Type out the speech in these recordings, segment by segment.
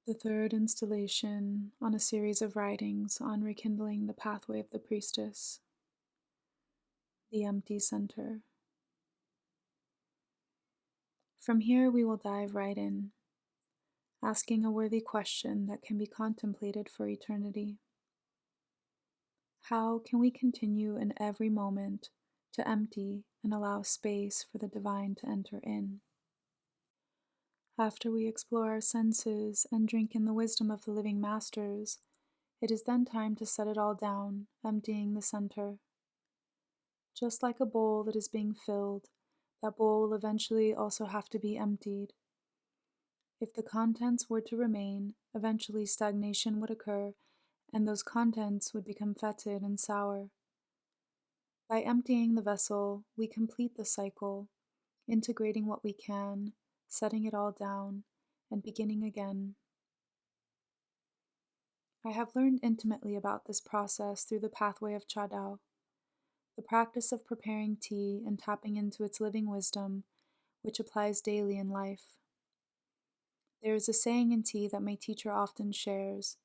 The third installation on a series of writings on rekindling the pathway of the Priestess, the empty center. From here, we will dive right in, asking a worthy question that can be contemplated for eternity. How can we continue in every moment to empty and allow space for the divine to enter in? After we explore our senses and drink in the wisdom of the living masters, it is then time to set it all down, emptying the center. Just like a bowl that is being filled, that bowl will eventually also have to be emptied. If the contents were to remain, eventually stagnation would occur, and those contents would become fetid and sour. By emptying the vessel, we complete the cycle, integrating what we can, setting it all down, and beginning again. I have learned intimately about this process through the pathway of Chadao, the practice of preparing tea and tapping into its living wisdom, which applies daily in life. There is a saying in tea that my teacher often shares: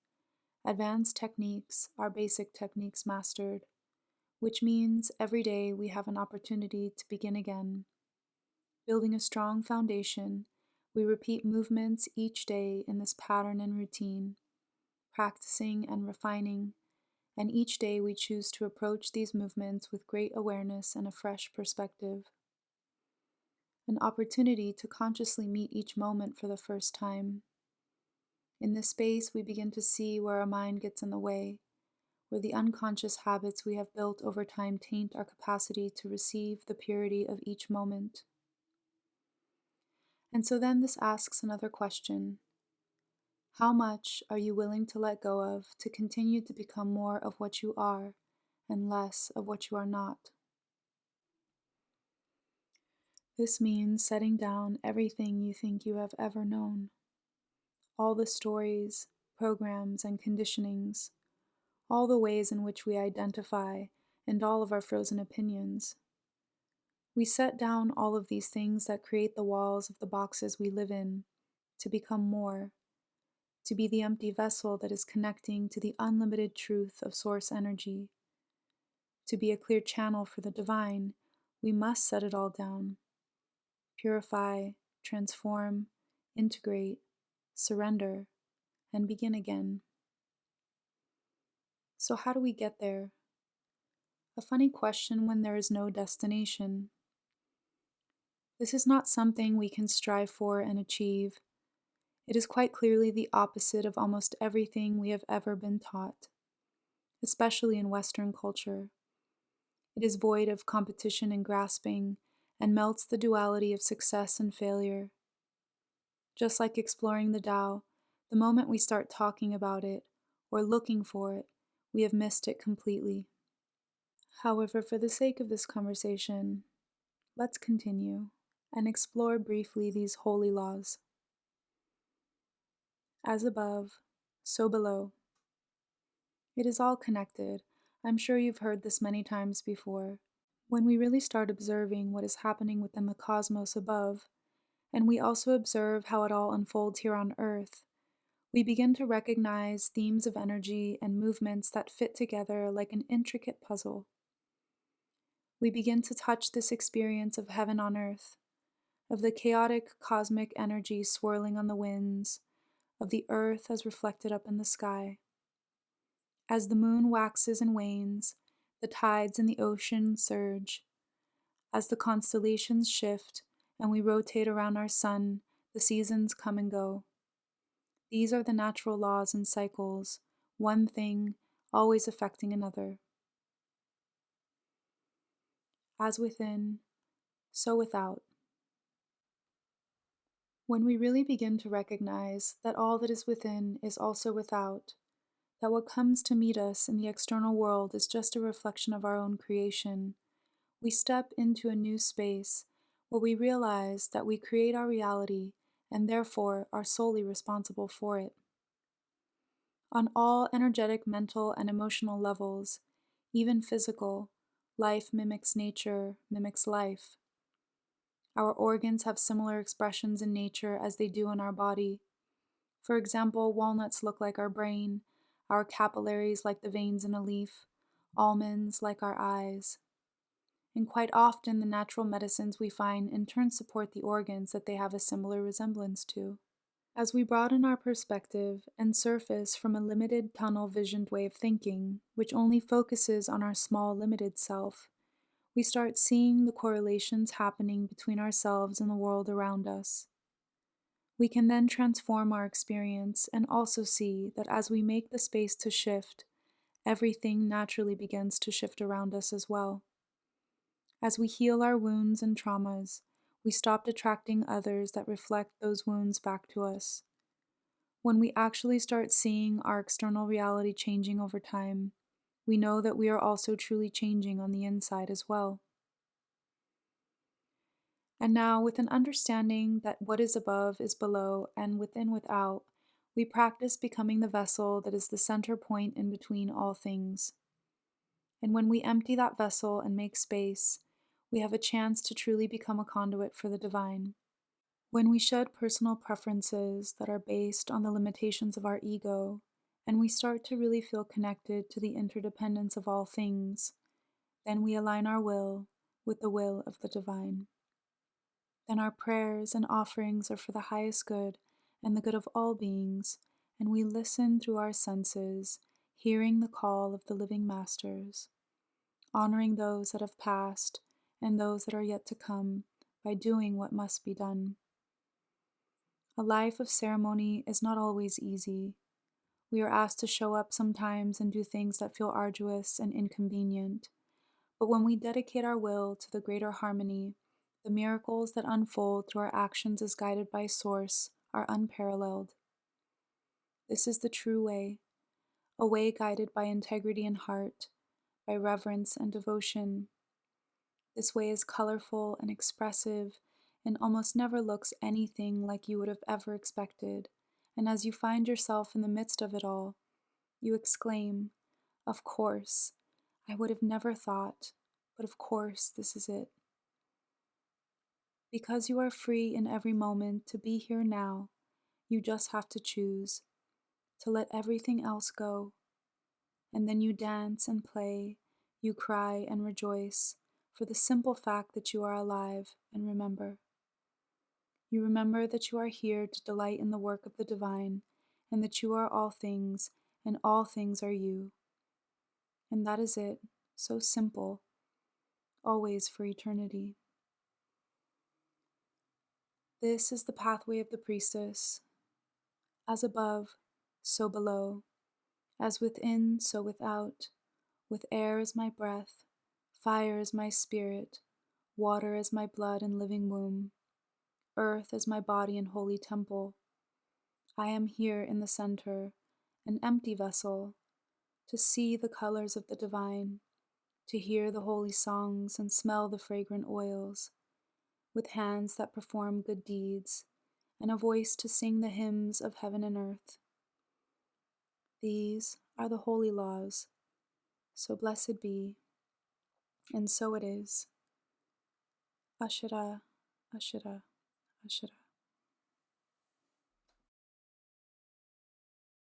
advanced techniques are basic techniques mastered, which means every day we have an opportunity to begin again. Building a strong foundation, we repeat movements each day in this pattern and routine, practicing and refining, and each day we choose to approach these movements with great awareness and a fresh perspective. An opportunity to consciously meet each moment for the first time. In this space, we begin to see where our mind gets in the way, where the unconscious habits we have built over time taint our capacity to receive the purity of each moment. And so then this asks another question. How much are you willing to let go of to continue to become more of what you are and less of what you are not? This means setting down everything you think you have ever known, all the stories, programs, and conditionings, all the ways in which we identify, and all of our frozen opinions. We set down all of these things that create the walls of the boxes we live in to become more, to be the empty vessel that is connecting to the unlimited truth of source energy. To be a clear channel for the divine, we must set it all down. Purify, transform, integrate, surrender, and begin again. So how do we get there? A funny question when there is no destination. This is not something we can strive for and achieve. It is quite clearly the opposite of almost everything we have ever been taught, especially in Western culture. It is void of competition and grasping, and melts the duality of success and failure. Just like exploring the Tao, the moment we start talking about it, or looking for it, we have missed it completely. However, for the sake of this conversation, let's continue and explore briefly these holy laws. As above, so below. It is all connected. I'm sure you've heard this many times before. When we really start observing what is happening within the cosmos above, and we also observe how it all unfolds here on Earth, we begin to recognize themes of energy and movements that fit together like an intricate puzzle. We begin to touch this experience of heaven on earth, of the chaotic cosmic energy swirling on the winds, of the earth as reflected up in the sky. As the moon waxes and wanes, the tides in the ocean surge. As the constellations shift and we rotate around our sun, the seasons come and go. These are the natural laws and cycles, one thing always affecting another. As within, so without. When we really begin to recognize that all that is within is also without, that what comes to meet us in the external world is just a reflection of our own creation, we step into a new space where we realize that we create our reality and therefore are solely responsible for it. On all energetic, mental, and emotional levels, even physical, life mimics nature, mimics life. Our organs have similar expressions in nature as they do in our body. For example, walnuts look like our brain, our capillaries like the veins in a leaf, almonds like our eyes. And quite often, the natural medicines we find in turn support the organs that they have a similar resemblance to. As we broaden our perspective and surface from a limited tunnel visioned way of thinking, which only focuses on our small, limited self, we start seeing the correlations happening between ourselves and the world around us. We can then transform our experience and also see that as we make the space to shift, everything naturally begins to shift around us as well. As we heal our wounds and traumas, we stop attracting others that reflect those wounds back to us. When we actually start seeing our external reality changing over time, we know that we are also truly changing on the inside as well. And now, with an understanding that what is above is below and within without, we practice becoming the vessel that is the center point in between all things. And when we empty that vessel and make space, we have a chance to truly become a conduit for the divine. When we shed personal preferences that are based on the limitations of our ego, and we start to really feel connected to the interdependence of all things, then we align our will with the will of the divine. Then our prayers and offerings are for the highest good and the good of all beings, and we listen through our senses, hearing the call of the living masters, honoring those that have passed and those that are yet to come by doing what must be done. A life of ceremony is not always easy. We are asked to show up sometimes and do things that feel arduous and inconvenient. But when we dedicate our will to the greater harmony, the miracles that unfold through our actions as guided by Source are unparalleled. This is the true way, a way guided by integrity and heart, by reverence and devotion. This way is colorful and expressive and almost never looks anything like you would have ever expected. And as you find yourself in the midst of it all, you exclaim, "Of course, I would have never thought, but of course this is it." Because you are free in every moment to be here now, you just have to choose to let everything else go. And then you dance and play, you cry and rejoice for the simple fact that you are alive and remember. You remember that you are here to delight in the work of the divine and that you are all things and all things are you. And that is it, so simple, always for eternity. This is the pathway of the priestess. As above, so below. As within, so without. With air as my breath, fire as my spirit, water as my blood and living womb, earth as my body and holy temple. I am here in the center, an empty vessel, to see the colors of the divine, to hear the holy songs and smell the fragrant oils, with hands that perform good deeds, and a voice to sing the hymns of heaven and earth. These are the holy laws, so blessed be, and so it is. Ashara, Ashara, Ashara.